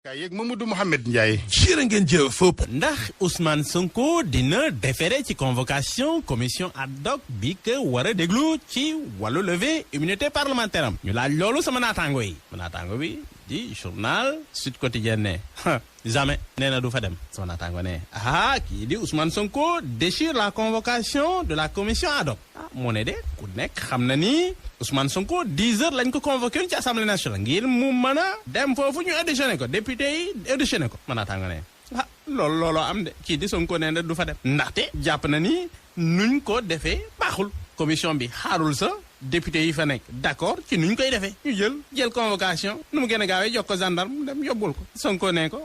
kay yeeg Mamadou Mouhamed Ndiaye. jërë ngeen jëf. ndax Ousmane Sonko dina déféré ci convocation commission ad hoc bi que war a déglu ci wàllu levée immunité parlementaire am. ñu laaj loolu sama naataango yi. sama naataango bi di journal Sud Quotidien ne jamais nee na du fa dem. sama naataango ne kii di Ousmane Sonko déchire la convocation de la commission ad hoc. moo ne de ku nekk xam na ni Ousmane Sonko 10 heures lañ ko convoqué ci assemblée nationale ngir mu mën a dem foofu ñu auditionné ko député yi auditionné ko. ma naataango ne looloo am de kii di Sonko nee na du fa dem. ndaxte jàpp na ni nuñ ko defee baaxul. commission bi xaarul sa député yi fa nekk d'accord ci nuñ koy defee. ñu jël convocation nu mu gën a gaawee jox ko gendarme mu dem yóbbul ko. Sonko ne ko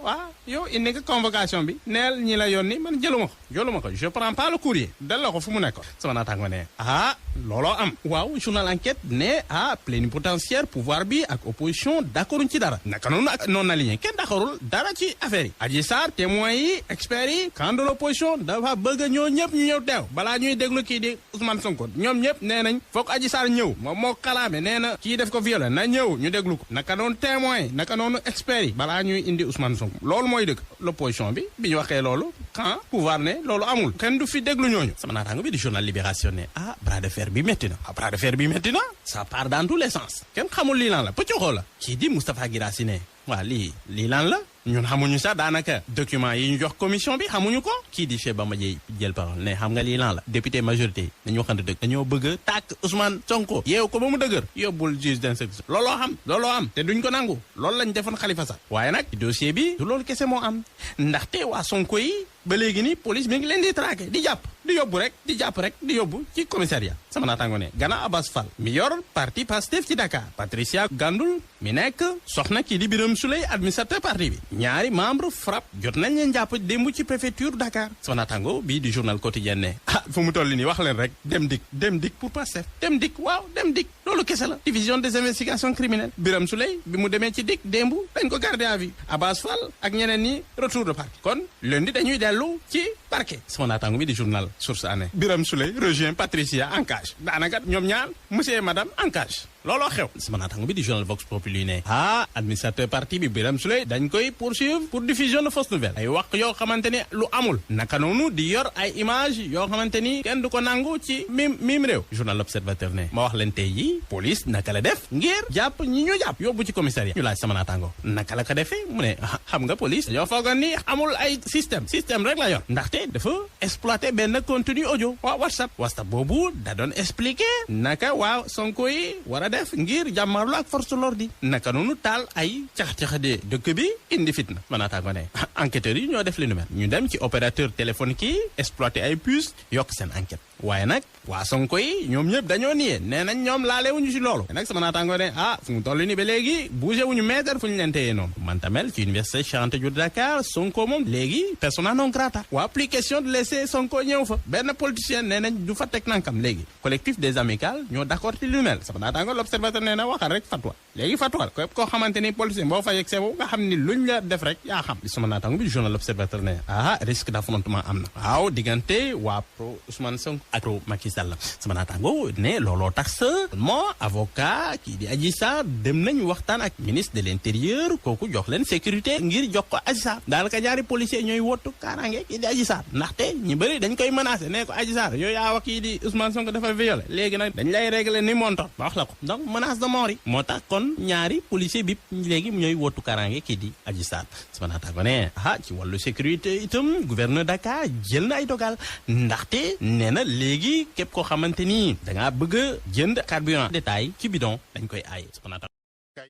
yow indi nga convocation bi neel ñi la yónni man jëluma ko je prends pas le courrier delloo ko fu mu nekkoon. sama naataango ne looloo am. waaw journal enquête ne plénipotentiaire pouvoir bi ak opposition d'accorduñ ci dara. naka noonu ak non aligné kenn d'accordul dara ci affaire yi. Adji Sarr témoins yi experts yi camp de l'opposition dafa bëgg ñoo ñëpp ñu ñëw teew balaa ñuy déglu kii di Ousmane Sonko ñoom ñëpp nee nañ foog Adji Sarr ñëw moom moo xalaame nee na kii def ko violé na ñëw ñu déglu ko. naka noonu témoins yi naka noonu experts yi balaa ñuy indi Ousmane Sonko loolu mooy dëgg. l'opposition bi ñu waxee loolu camp pouvoir ne loolu amul kenn du fi déglu ñooñu. sama naataango bi di journal Libération ne bras de fer bi métti na. bras de fer bi métti na ça part dans tous les sens. kenn xamul lii lan la pëccoxoo la. kii di Moustapha Guirassy ne lii lan la ñun xamuñu sax daanaka document yi ñu jox commission bi xamuñu ko. kii di Cheikh Bamba Dièye jël parole ne xam nga lii lan la député majorité yi dañu waxante dëgg dañoo bëgg a tàkk Ousmane Sonko yeew ko ba mu dëgër yóbbul juge d'instruction looloo am te duñ ko nangu loolu lañ defoon Khalifa Sall. waaye nag dossier bi du loolu kese moo am ndaxte waa Sonko yi ba léegi ni police mi ngi leen di traqué di jàpp di yóbbu ci commissariat. sama naataango ne Gana Abbas Fall mi yor parti Pastef ci Dakar Patricia Gandoul mi nekk soxna kii di Birame Souleye administrateur parti bi ñaari membre FRAPP jot nañ leen jàpp démb ci préfecture Dakar. sama naataango bii di journal quotidien ne fu mu toll nii wax leen rek dem dik pour Pastef dem dik loolu kese la. division des investigations criminelles Birame Souleye bi mu demee ci dik démb dañ ko garder à vue Abbas Fall ak ñeneen ñi retour de parquet kon lundi dañuy dellu ci parquet. sama naataango bi di journal Source A ne Birame Souleye rejoint Patricia en cage daanaka ñoom ñaar monsieur et madame en cage looloo xew. sama naataango bi di journal Vox Populi ne administrateur parti bi Birame Souleye dañ koy poursuivre pour diffusion de fausses nouvelles ay wax yoo xamante ni lu amul naka noonu di yor ay image yoo xamante ni kenn du ko nangu ci mim réew. journal L'Observateur ne ma wax leen tey yi police naka la def ngir jàpp ñi ñu jàpp yóbbu ci commissariat. ñu laaj sama naataango naka la ko defee mu ne xam nga police dañoo foogoon ni amul ay système rek la yor ndaxte dafa exploiter benn contenu audio WhatsApp boobu da doon expliquer naka Sonko yi war a def ngir jàmmarlu ak force de l'ordre yi naka noonu taal ay cax-caxadee dëkk bi indi fitna. ma naataango ne enquêteurs yi ñoo def li nu mel ñu dem ci opérateur téléphonique yi exploiter ay puces yokk seen enquête waaye nag waa Sonko yi ñoom ñëpp dañoo niye nee nañ ñoom laalewuñu ci loolu nag sama naataango ne fu mu toll ni ba léegi bougé wuñu mètre fu ñu leen téyee noonu. man tamel ci université Cheikh Anta Diop de Dakar Sonko moom léegi persona non grata plus question de laisser Sonko ñëw fa benn politicien nee nañ du fa teg nankam léegi collectif des amicales ñoo d'accord ci lu mel. sama naataango L'Observateur nee na waxal rek fatwa léegi fatwa képp koo xamante ni politicien boo fa yegg seewu nga xam ni luñ la def rek yaa xam. sama naataango bi journal L'Observateur ne risque d'affrontement am na diggante waa pro Ousmane Sonko ak pro Macky Sall. sama naataango ne looloo tax moo avocat kii di Adji Sarr dem nañ waxtaan ak ministre de l'intérieur kooku jox leen sécurité ngir jox ko Adji Sarr daanaka ñaari policier ñooy wottu kaaraange kii di Adji Sarr ndaxte ñi bëri dañ koy menacé ne ko Adji Sarr yooyu yaa wax kii di Ousmane Sonko dafa violé léegi nag dañ lay régler ni monton ba wax la ko donc menace de mort yi moo tax kon ñaari policier bi léegi ñooy wottu kaaraange kii di Adji Sarr. sama naataango ne ci wàllu sécurité itam gouverneur Dakar jël na ay dogal ndaxte nee na léegi képp koo xamante ni da ngaa bëgg a jënd carburant détail ci bidon dañ koy aaye.